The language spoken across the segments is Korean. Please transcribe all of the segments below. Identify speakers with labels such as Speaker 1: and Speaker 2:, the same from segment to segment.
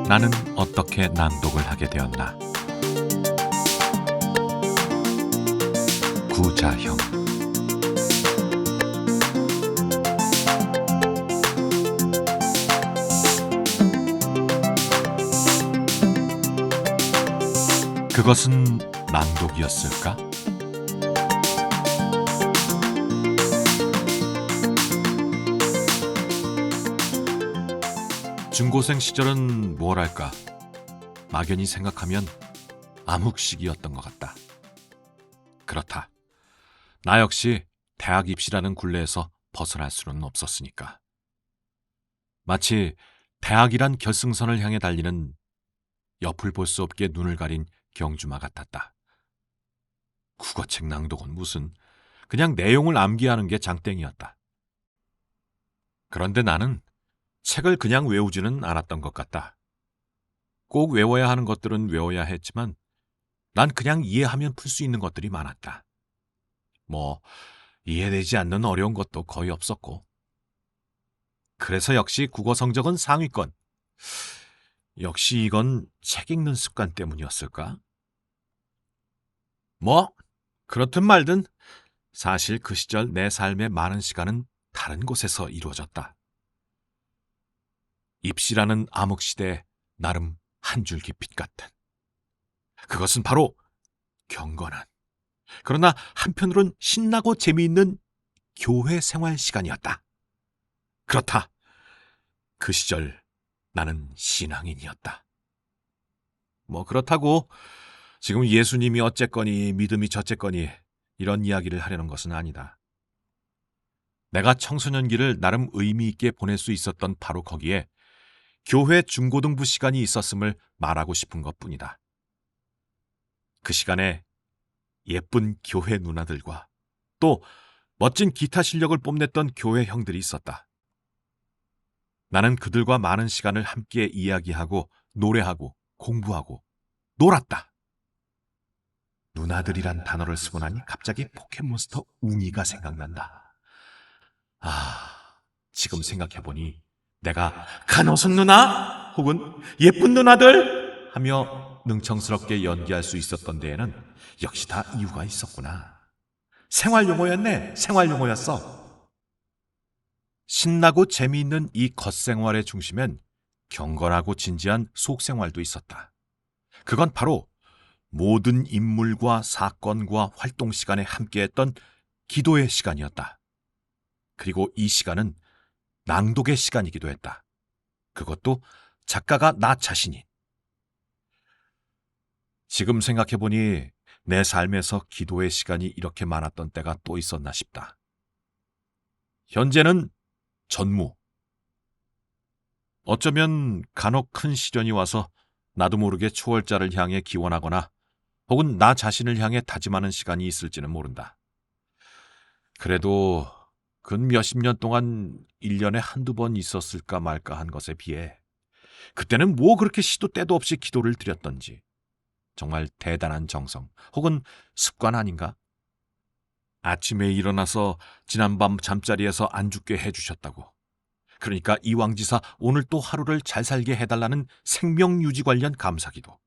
Speaker 1: 나는 어떻게 낭독을 하게 되었나? 구자형. 그것은 낭독이었을까? 중고생 시절은 뭐랄까, 막연히 생각하면 암흑시기였던 것 같다. 그렇다. 나 역시 대학 입시라는 굴레에서 벗어날 수는 없었으니까. 마치 대학이란 결승선을 향해 달리는 옆을 볼 수 없게 눈을 가린 경주마 같았다. 국어책 낭독은 무슨, 그냥 내용을 암기하는 게 장땡이었다. 그런데 나는 책을 그냥 외우지는 않았던 것 같다. 꼭 외워야 하는 것들은 외워야 했지만 난 그냥 이해하면 풀 수 있는 것들이 많았다. 이해되지 않는 어려운 것도 거의 없었고. 그래서 역시 국어 성적은 상위권. 역시 이건 책 읽는 습관 때문이었을까? 그렇든 말든 사실 그 시절 내 삶의 많은 시간은 다른 곳에서 이루어졌다. 입시라는 암흑시대에 나름 한 줄기 빛 같은. 그것은 바로 경건한, 그러나 한편으론 신나고 재미있는 교회 생활 시간이었다. 그렇다. 그 시절 나는 신앙인이었다. 그렇다고 지금 예수님이 어쨌거니 믿음이 저쨌거니 이런 이야기를 하려는 것은 아니다. 내가 청소년기를 나름 의미 있게 보낼 수 있었던 바로 거기에 교회 중고등부 시간이 있었음을 말하고 싶은 것뿐이다. 그 시간에 예쁜 교회 누나들과 또 멋진 기타 실력을 뽐냈던 교회 형들이 있었다. 나는 그들과 많은 시간을 함께 이야기하고 노래하고 공부하고 놀았다. 누나들이란 단어를 쓰고 나니 갑자기 포켓몬스터 웅이가 생각난다. 지금 생각해보니 내가 간호순 누나 혹은 예쁜 누나들 하며 능청스럽게 연기할 수 있었던 데에는 역시 다 이유가 있었구나. 생활용어였네. 생활용어였어. 신나고 재미있는 이 겉생활의 중심엔 경건하고 진지한 속생활도 있었다. 그건 바로 모든 인물과 사건과 활동 시간에 함께했던 기도의 시간이었다. 그리고 이 시간은 낭독의 시간이기도 했다. 그것도 작가가 나 자신이. 지금 생각해보니 내 삶에서 기도의 시간이 이렇게 많았던 때가 또 있었나 싶다. 현재는 전무. 어쩌면 간혹 큰 시련이 와서 나도 모르게 초월자를 향해 기원하거나 혹은 나 자신을 향해 다짐하는 시간이 있을지는 모른다. 그래도 근 몇십 년 동안 1년에 한두 번 있었을까 말까 한 것에 비해 그때는 그렇게 시도 때도 없이 기도를 드렸던지. 정말 대단한 정성 혹은 습관 아닌가? 아침에 일어나서 지난밤 잠자리에서 안 죽게 해주셨다고. 그러니까 이왕지사 오늘 또 하루를 잘 살게 해달라는 생명유지 관련 감사기도.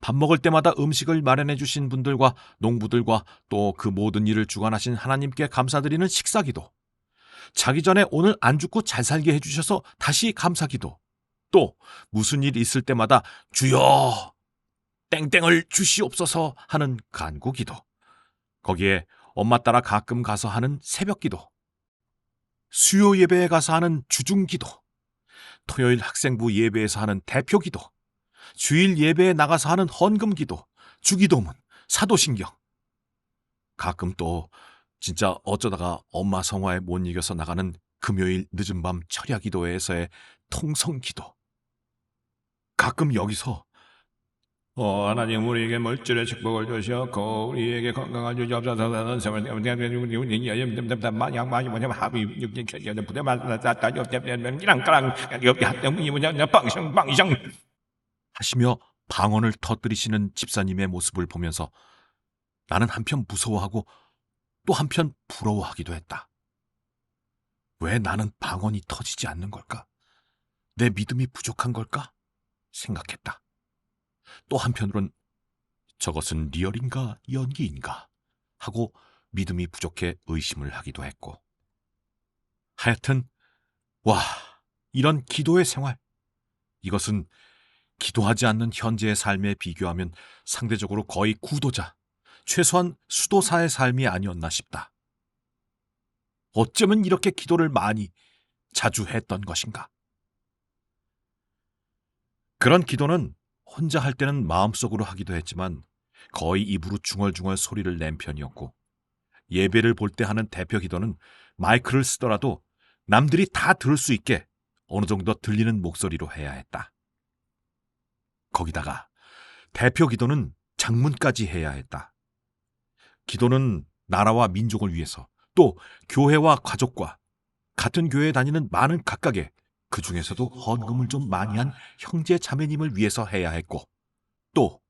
Speaker 1: 밥 먹을 때마다 음식을 마련해 주신 분들과 농부들과 또 그 모든 일을 주관하신 하나님께 감사드리는 식사기도. 자기 전에 오늘 안 죽고 잘 살게 해주셔서 다시 감사기도. 또 무슨 일 있을 때마다 주여 땡땡을 주시옵소서 하는 간구기도. 거기에 엄마 따라 가끔 가서 하는 새벽기도. 수요 예배에 가서 하는 주중기도. 토요일 학생부 예배에서 하는 대표기도. 주일 예배에 나가서 하는 헌금기도. 주기도문, 사도신경. 가끔 또 진짜 어쩌다가 엄마 성화에 못 이겨서 나가는 금요일 늦은 밤 철야기도회에서의 통성기도. 가끔 여기서 하나님 우리에게 물질의 축복을 주셨고 우리에게 건강을 주시옵소서. 하시며 방언을 터뜨리시는 집사님의 모습을 보면서 나는 한편 무서워하고 또 한편 부러워하기도 했다. 왜 나는 방언이 터지지 않는 걸까? 내 믿음이 부족한 걸까? 생각했다. 또 한편으론 저것은 리얼인가 연기인가 하고 믿음이 부족해 의심을 하기도 했고, 하여튼 와, 이런 기도의 생활, 이것은 기도하지 않는 현재의 삶에 비교하면 상대적으로 거의 구도자, 최소한 수도사의 삶이 아니었나 싶다. 어쩌면 이렇게 기도를 많이, 자주 했던 것인가? 그런 기도는 혼자 할 때는 마음속으로 하기도 했지만 거의 입으로 중얼중얼 소리를 낸 편이었고, 예배를 볼 때 하는 대표 기도는 마이크를 쓰더라도 남들이 다 들을 수 있게 어느 정도 들리는 목소리로 해야 했다. 거기다가 대표 기도는 장문까지 해야 했다. 기도는 나라와 민족을 위해서, 또 교회와 가족과 같은 교회에 다니는 많은 각각의, 그 중에서도 헌금을 좀 많이 한 형제 자매님을 위해서 해야 했고, 또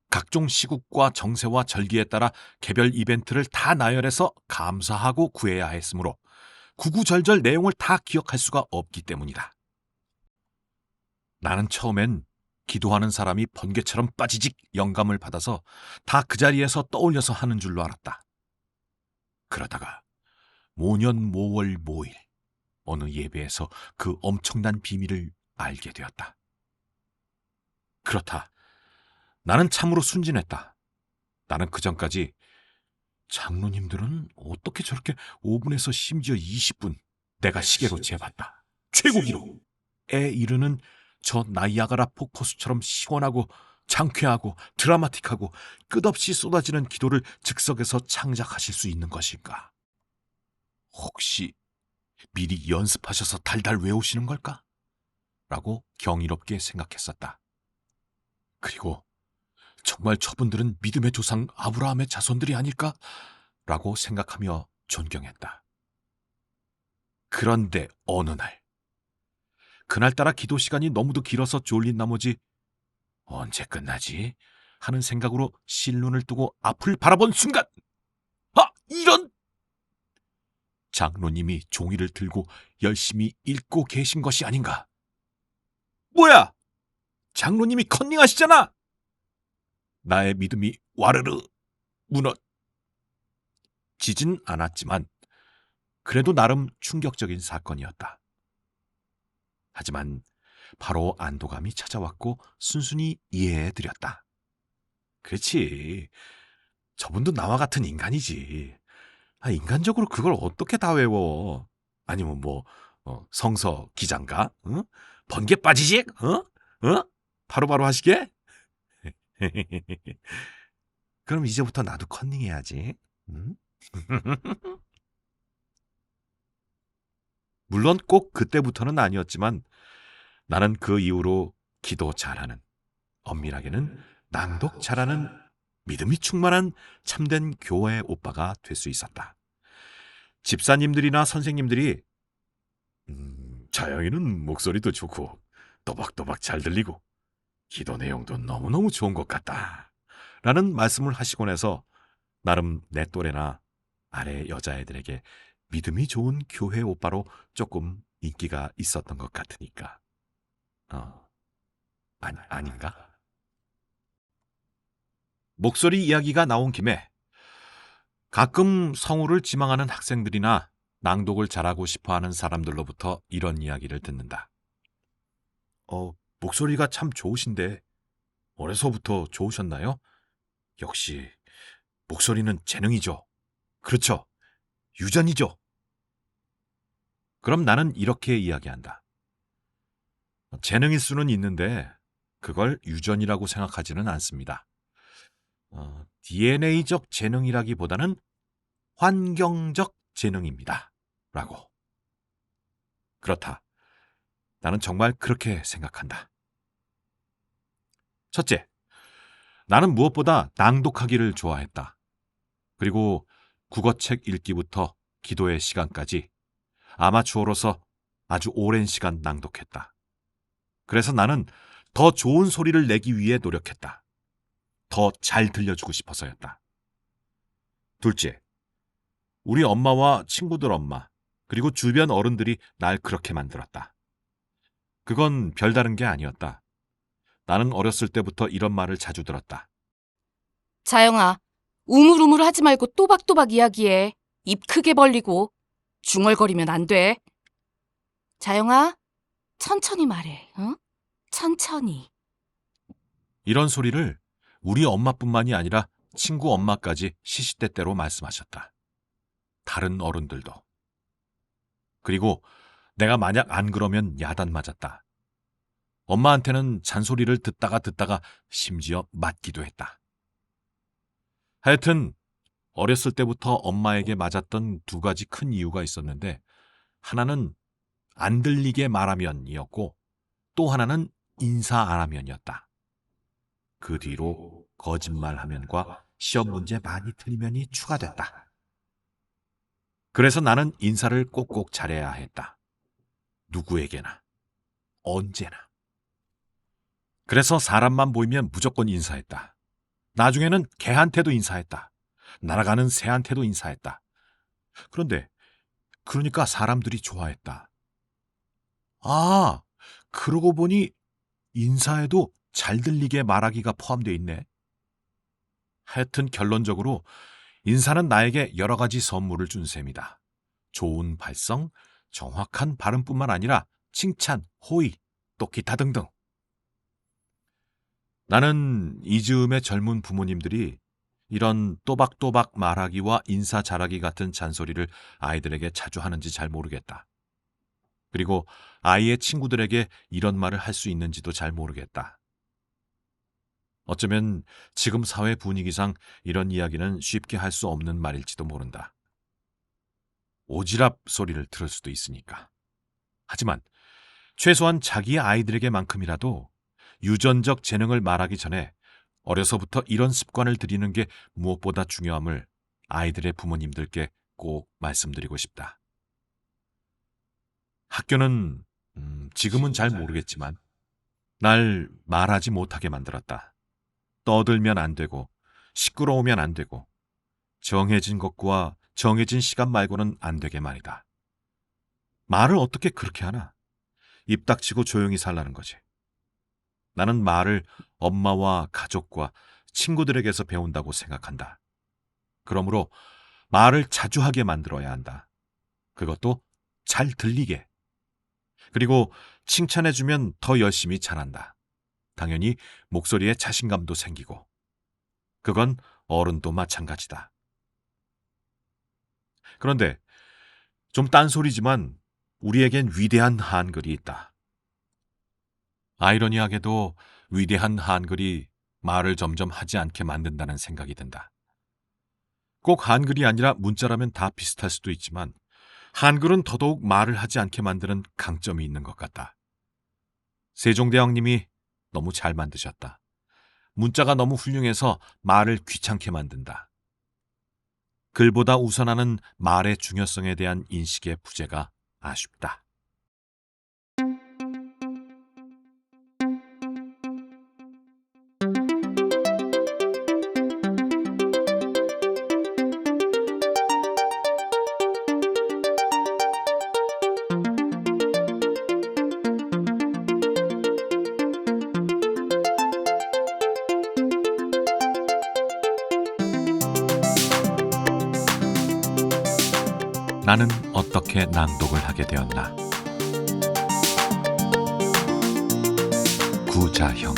Speaker 1: 각종 시국과 정세와 절기에 따라 개별 이벤트를 다 나열해서 감사하고 구해야 했으므로 구구절절 내용을 다 기억할 수가 없기 때문이다. 나는 처음엔 기도하는 사람이 번개처럼 빠지직 영감을 받아서 다 그 자리에서 떠올려서 하는 줄로 알았다. 그러다가 모년 모월 모일 어느 예배에서 그 엄청난 비밀을 알게 되었다. 그렇다. 나는 참으로 순진했다. 나는 그전까지 장로님들은 어떻게 저렇게 5분에서 심지어 20분 내가 시계로 재봤다. 최고 기록에 이르는 저 나이아가라 폭포수처럼 시원하고 장쾌하고 드라마틱하고 끝없이 쏟아지는 기도를 즉석에서 창작하실 수 있는 것일까? 혹시 미리 연습하셔서 달달 외우시는 걸까? 라고 경이롭게 생각했었다. 그리고 정말 저분들은 믿음의 조상 아브라함의 자손들이 아닐까? 라고 생각하며 존경했다. 그런데 어느 날, 그날따라 기도 시간이 너무도 길어서 졸린 나머지 언제 끝나지? 하는 생각으로 실눈을 뜨고 앞을 바라본 순간, 아, 이런! 장로님이 종이를 들고 열심히 읽고 계신 것이 아닌가? 뭐야! 장로님이 컨닝하시잖아! 나의 믿음이 와르르 무너지진 않았지만 그래도 나름 충격적인 사건이었다. 하지만 바로 안도감이 찾아왔고 순순히 이해해드렸다. 그렇지. 저분도 나와 같은 인간이지. 인간적으로 그걸 어떻게 다 외워? 아니면 뭐 성서 기장가? 응? 번개 빠지지? 바로바로 하시게? 그럼 이제부터 나도 컨닝해야지. 응? 물론 꼭 그때부터는 아니었지만 나는 그 이후로 기도 잘하는, 엄밀하게는 낭독 잘하는, 믿음이 충만한 참된 교회 오빠가 될 수 있었다. 집사님들이나 선생님들이 자영이는 목소리도 좋고 또박또박 잘 들리고 기도 내용도 너무너무 좋은 것 같다 라는 말씀을 하시곤 해서 나름 내 또래나 아래 여자애들에게 믿음이 좋은 교회 오빠로 조금 인기가 있었던 것 같으니까. 아닌가? 목소리 이야기가 나온 김에 가끔 성우를 지망하는 학생들이나 낭독을 잘하고 싶어하는 사람들로부터 이런 이야기를 듣는다. 목소리가 참 좋으신데 어려서부터 좋으셨나요? 역시 목소리는 재능이죠. 그렇죠. 유전이죠. 그럼 나는 이렇게 이야기한다. 재능일 수는 있는데 그걸 유전이라고 생각하지는 않습니다. DNA적 재능이라기보다는 환경적 재능입니다. 라고. 그렇다. 나는 정말 그렇게 생각한다. 첫째, 나는 무엇보다 낭독하기를 좋아했다. 그리고 국어책 읽기부터 기도의 시간까지 아마추어로서 아주 오랜 시간 낭독했다. 그래서 나는 더 좋은 소리를 내기 위해 노력했다. 더 잘 들려주고 싶어서였다. 둘째, 우리 엄마와 친구들 엄마, 그리고 주변 어른들이 날 그렇게 만들었다. 그건 별다른 게 아니었다. 나는 어렸을 때부터 이런 말을 자주 들었다.
Speaker 2: 자영아, 우물우물 하지 말고 또박또박 이야기해. 입 크게 벌리고. 중얼거리면 안 돼. 자영아, 천천히 말해, 응? 천천히.
Speaker 1: 이런 소리를 우리 엄마뿐만이 아니라 친구 엄마까지 시시때때로 말씀하셨다. 다른 어른들도. 그리고 내가 만약 안 그러면 야단 맞았다. 엄마한테는 잔소리를 듣다가 심지어 맞기도 했다. 하여튼 어렸을 때부터 엄마에게 맞았던 두 가지 큰 이유가 있었는데, 하나는 안 들리게 말하면이었고 또 하나는 인사 안 하면이었다. 그 뒤로 거짓말하면과 시험 문제 많이 틀리면이 추가됐다. 그래서 나는 인사를 꼭꼭 잘해야 했다. 누구에게나, 언제나. 그래서 사람만 보이면 무조건 인사했다. 나중에는 개한테도 인사했다. 날아가는 새한테도 인사했다. 그런데 그러니까 사람들이 좋아했다. 아, 그러고 보니 인사에도 잘 들리게 말하기가 포함되어 있네. 하여튼 결론적으로 인사는 나에게 여러 가지 선물을 준 셈이다. 좋은 발성, 정확한 발음뿐만 아니라 칭찬, 호의, 또 기타 등등. 나는 이 즈음의 젊은 부모님들이 이런 또박또박 말하기와 인사 잘하기 같은 잔소리를 아이들에게 자주 하는지 잘 모르겠다. 그리고 아이의 친구들에게 이런 말을 할 수 있는지도 잘 모르겠다. 어쩌면 지금 사회 분위기상 이런 이야기는 쉽게 할 수 없는 말일지도 모른다. 오지랖 소리를 들을 수도 있으니까. 하지만 최소한 자기의 아이들에게만큼이라도 유전적 재능을 말하기 전에 어려서부터 이런 습관을 들이는 게 무엇보다 중요함을 아이들의 부모님들께 꼭 말씀드리고 싶다. 학교는 지금은 잘 모르겠지만 날 말하지 못하게 만들었다. 떠들면 안 되고 시끄러우면 안 되고 정해진 것과 정해진 시간 말고는 안 되게 말이다. 말을 어떻게 그렇게 하나? 입 닥치고 조용히 살라는 거지. 나는 말을 엄마와 가족과 친구들에게서 배운다고 생각한다. 그러므로 말을 자주 하게 만들어야 한다. 그것도 잘 들리게. 그리고 칭찬해주면 더 열심히 잘한다. 당연히 목소리에 자신감도 생기고. 그건 어른도 마찬가지다. 그런데 좀 딴소리지만 우리에겐 위대한 한글이 있다. 아이러니하게도 위대한 한글이 말을 점점 하지 않게 만든다는 생각이 든다. 꼭 한글이 아니라 문자라면 다 비슷할 수도 있지만 한글은 더더욱 말을 하지 않게 만드는 강점이 있는 것 같다. 세종대왕님이 너무 잘 만드셨다. 문자가 너무 훌륭해서 말을 귀찮게 만든다. 글보다 우선하는 말의 중요성에 대한 인식의 부재가 아쉽다. 나는 어떻게 낭독을 하게 되었나? 구자형